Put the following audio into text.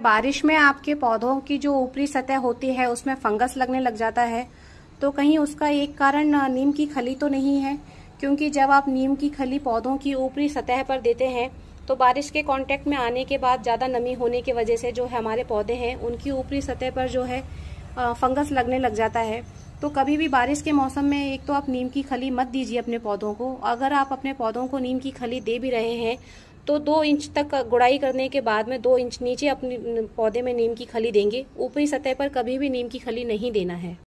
बारिश में आपके पौधों की जो ऊपरी सतह होती है उसमें फंगस लगने लग जाता है, तो कहीं उसका एक कारण नीम की खली तो नहीं है? क्योंकि जब आप नीम की खली पौधों की ऊपरी सतह पर देते हैं तो बारिश के कांटेक्ट में आने के बाद ज़्यादा नमी होने की वजह से जो है हमारे पौधे हैं उनकी ऊपरी सतह पर जो है फंगस लगने लग जाता है। तो कभी भी बारिश के मौसम में एक तो आप नीम की खली मत दीजिए अपने पौधों को। अगर आप अपने पौधों को नीम की खली दे भी रहे हैं तो 2 इंच तक गुड़ाई करने के बाद में 2 इंच नीचे अपने पौधे में नीम की खली देंगे। ऊपरी सतह पर कभी भी नीम की खली नहीं देना है।